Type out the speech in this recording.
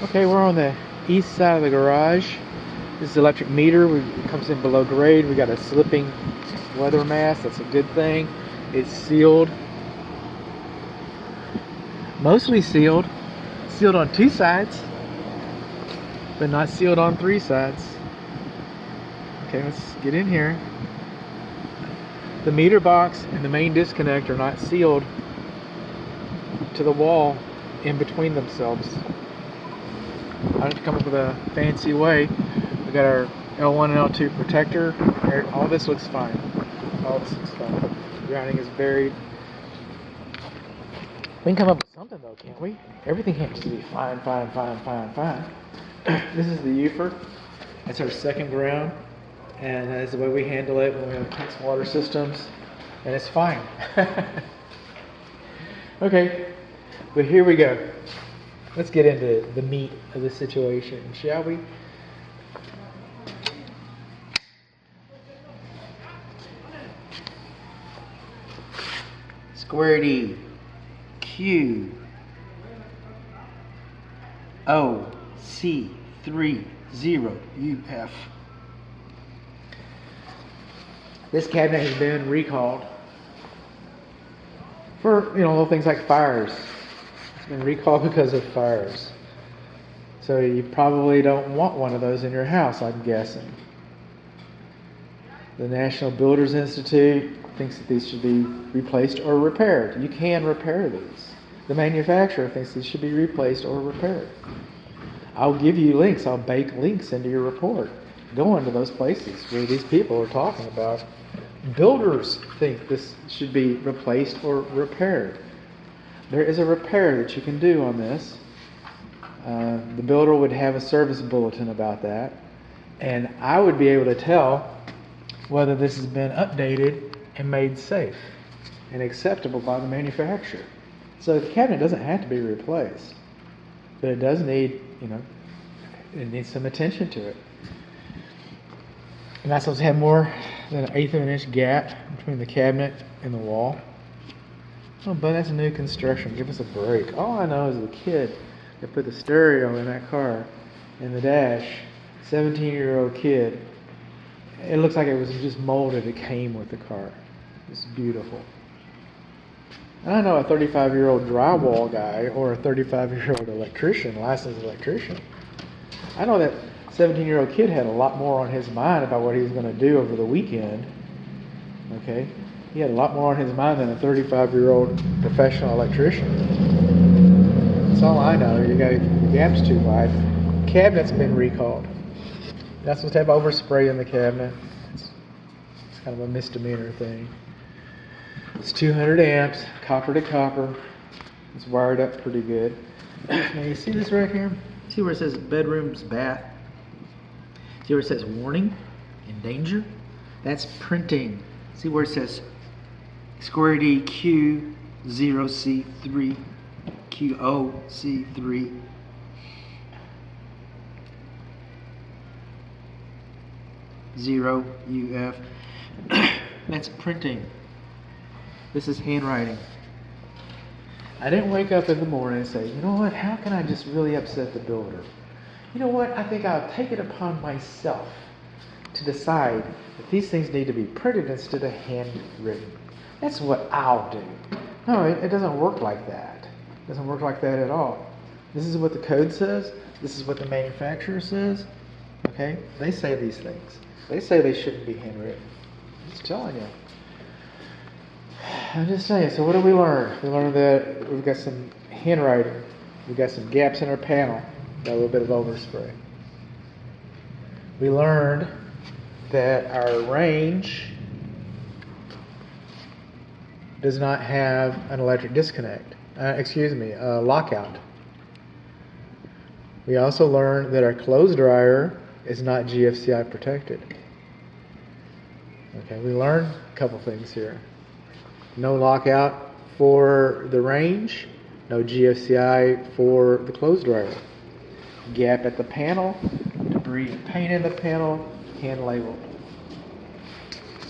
Okay, we're on the east side of the garage. This is the electric meter. It comes in below grade. We got a slipping weather mask. That's a good thing. It's sealed. Mostly sealed. Sealed on 2 sides, but not sealed on 3 sides. Okay, let's get in here. The meter box and the main disconnect are not sealed to the wall in between themselves. I have to come up with a fancy way. We got our L1 and L2 protector. All this looks fine. All this looks fine. Grounding is buried. We can come up with something though, can't we? Everything can't just be fine. This is the UFER. That's our second ground. And that's the way we handle it when we have mixed water systems. And it's fine. Okay, but here we go. Let's get into the meat of the situation, shall we? Square D, Q, O, C, 3, 0, U, F. This cabinet has been recalled for, little things like fires. It's been recalled because of fires. So you probably don't want one of those in your house, I'm guessing. The National Builders Institute thinks that these should be replaced or repaired. You can repair these. The manufacturer thinks these should be replaced or repaired. I'll give you links. I'll bake links into your report. Go into those places where these people are talking about. Builders think this should be replaced or repaired. There is a repair that you can do on this. The builder would have a service bulletin about that, and I would be able to tell whether this has been updated and made safe and acceptable by the manufacturer. So the cabinet doesn't have to be replaced, but it does need, it needs some attention to it. And that's supposed to have more than an 1/8 of an inch gap between the cabinet and the wall. Oh, but that's new construction. Give us a break. All I know is the kid that put the stereo in that car in the dash, 17-year-old kid. It looks like it was just molded. It came with the car. It's beautiful. And I know a 35-year-old drywall guy or a 35-year-old electrician, licensed electrician. I know that 17-year-old kid had a lot more on his mind about what he was going to do over the weekend. Okay? He had a lot more on his mind than a 35-year-old professional electrician. That's all I know. You got the gap's too wide. Cabinet's been recalled. Not supposed to have overspray in the cabinet. It's kind of a misdemeanor thing. It's 200 amps, copper to copper. It's wired up pretty good. Now you see this right here? See where it says bedrooms, bath? See where it says warning and danger? That's printing. See where it says square D Q 0C3 QOC3. Zero UF. That's printing. This is handwriting. I didn't wake up in the morning and say, you know what, how can I just really upset the builder? You know what, I think I'll take it upon myself to decide that these things need to be printed instead of handwritten. That's what I'll do. No, it doesn't work like that. It doesn't work like that at all. This is what the code says. This is what the manufacturer says. Okay? They say these things. They say they shouldn't be handwritten. I'm just telling you. I'm just saying. So what did we learn? We learned that we've got some handwriting. We've got some gaps in our panel. Got a little bit of overspray. We learned that our range does not have an electric disconnect. Lockout. We also learned that our clothes dryer is not GFCI protected. Okay, we learned a couple things here. No lockout for the range, no GFCI for the clothes dryer. Gap at the panel, debris and paint in the panel, hand labeled.